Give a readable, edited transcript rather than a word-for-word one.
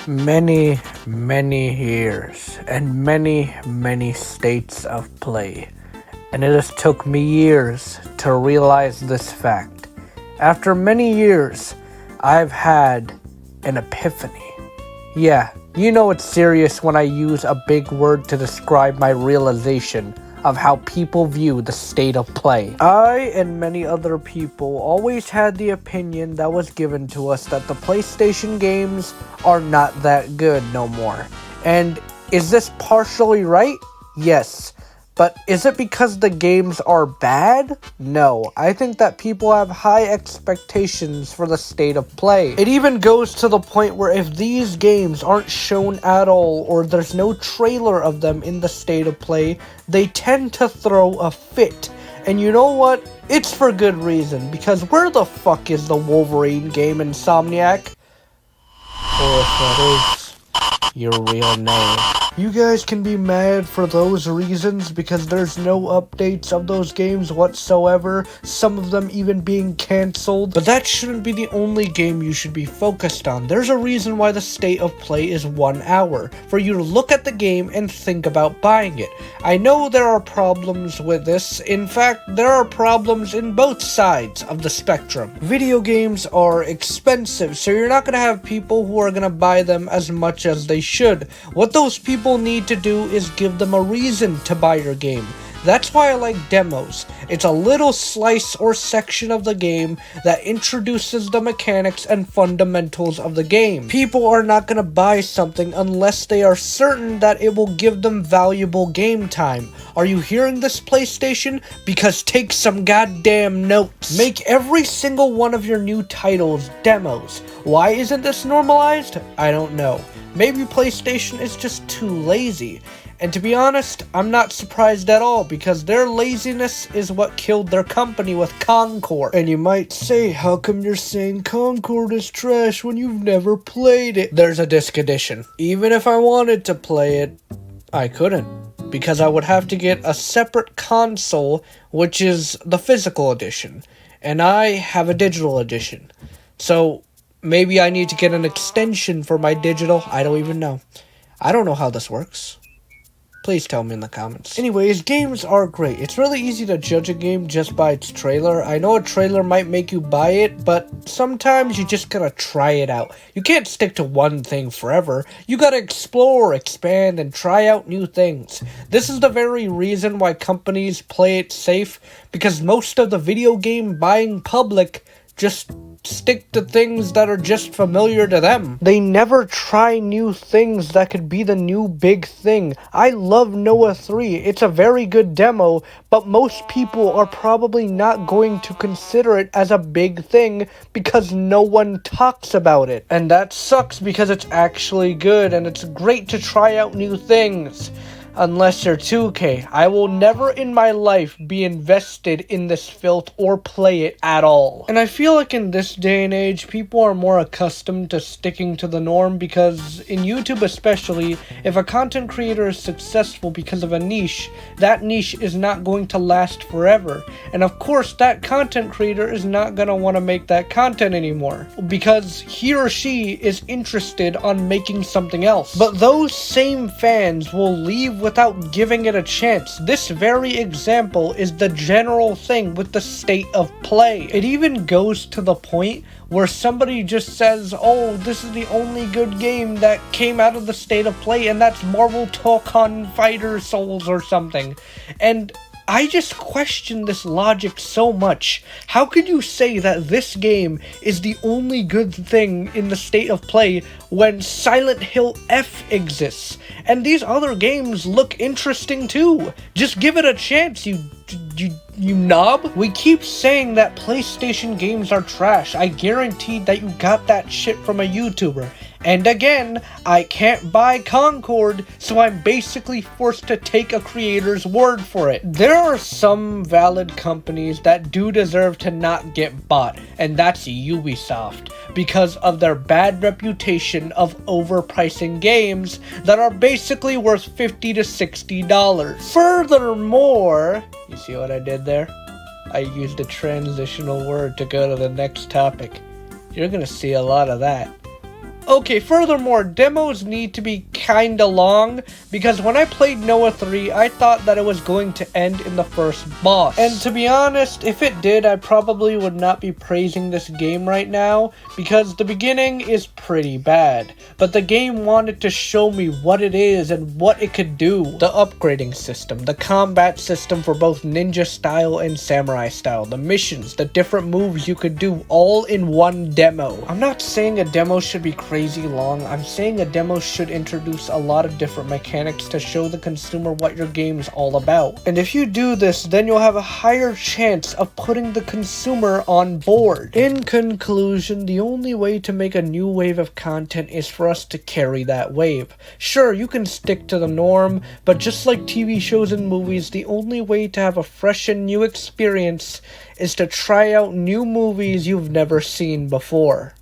Many, many years and many, many states of play. And it has took me years to realize this fact. After many years, I've had an epiphany. Yeah, you know it's serious when I use a big word to describe my realization of how people view the state of play. I and many other people always had the opinion that was given to us that the PlayStation games are not that good no more. And is this partially right? Yes. But is it because the games are bad? No. I think that people have high expectations for the state of play. It even goes to the point where if these games aren't shown at all or there's no trailer of them in the state of play, they tend to throw a fit. And you know what? It's for good reason, because where the fuck is the Wolverine game, Insomniac? Or if that is your real name. You guys can be mad for those reasons because there's no updates of those games whatsoever, some of them even being cancelled, but that shouldn't be the only game you should be focused on. There's a reason why the state of play is 1 hour, for you to look at the game and think about buying it. I know there are problems with this. In fact, there are problems in both sides of the spectrum. Video games are expensive, so you're not going to have people who are going to buy them as much as they should. What those people need to do is give them a reason to buy your game. That's why I like demos. It's a little slice or section of the game that introduces the mechanics and fundamentals of the game. People are not going to buy something unless they are certain that it will give them valuable game time. Are you hearing this, PlayStation? Because take some goddamn notes. Make every single one of your new titles demos. Why isn't this normalized? I don't know. Maybe PlayStation is just too lazy. And to be honest, I'm not surprised at all, because their laziness is what killed their company with Concord. And you might say, how come you're saying Concord is trash when you've never played it? There's a disc edition. Even if I wanted to play it, I couldn't, because I would have to get a separate console, which is the physical edition. And I have a digital edition. So maybe I need to get an extension for my digital. I don't even know. I don't know how this works. Please tell me in the comments. Anyways, games are great. It's really easy to judge a game just by its trailer. I know a trailer might make you buy it, but sometimes you just gotta try it out. You can't stick to one thing forever. You gotta explore, expand, and try out new things. This is the very reason why companies play it safe, because most of the video game buying public just stick to things that are just familiar to them. They never try new things that could be the new big thing. I love Noah 3. It's a very good demo, but most people are probably not going to consider it as a big thing because no one talks about it. And that sucks, because it's actually good and it's great to try out new things. Unless you're 2K. I will never in my life be invested in this filth or play it at all. And I feel like in this day and age, people are more accustomed to sticking to the norm, because in YouTube especially, if a content creator is successful because of a niche, that niche is not going to last forever. And of course, that content creator is not going to want to make that content anymore, because he or she is interested on making something else. But those same fans will leave without giving it a chance. This very example is the general thing with the state of play. It even goes to the point where somebody just says, oh, this is the only good game that came out of the state of play, and that's Marvel Tokon Fighter Souls or something. And I just question this logic so much. How could you say that this game is the only good thing in the state of play when Silent Hill F exists? And these other games look interesting too. Just give it a chance, you knob. We keep saying that PlayStation games are trash. I guarantee that you got that shit from a YouTuber. And again, I can't buy Concord, so I'm basically forced to take a creator's word for it. There are some valid companies that do deserve to not get bought, and that's Ubisoft, because of their bad reputation of overpricing games that are basically worth $50 to $60. Furthermore, you see what I did there? I used a transitional word to go to the next topic. You're gonna see a lot of that. Okay, furthermore, demos need to be kinda long, because when I played Noah 3, I thought that it was going to end in the first boss. And to be honest, if it did, I probably would not be praising this game right now, because the beginning is pretty bad. But the game wanted to show me what it is and what it could do. The upgrading system, the combat system for both ninja style and samurai style, the missions, the different moves you could do all in one demo. I'm not saying a demo should be crazy long, I'm saying a demo should introduce a lot of different mechanics to show the consumer what your game's all about. And if you do this, then you'll have a higher chance of putting the consumer on board. In conclusion, the only way to make a new wave of content is for us to carry that wave. Sure, you can stick to the norm, but just like TV shows and movies, the only way to have a fresh and new experience is to try out new movies you've never seen before.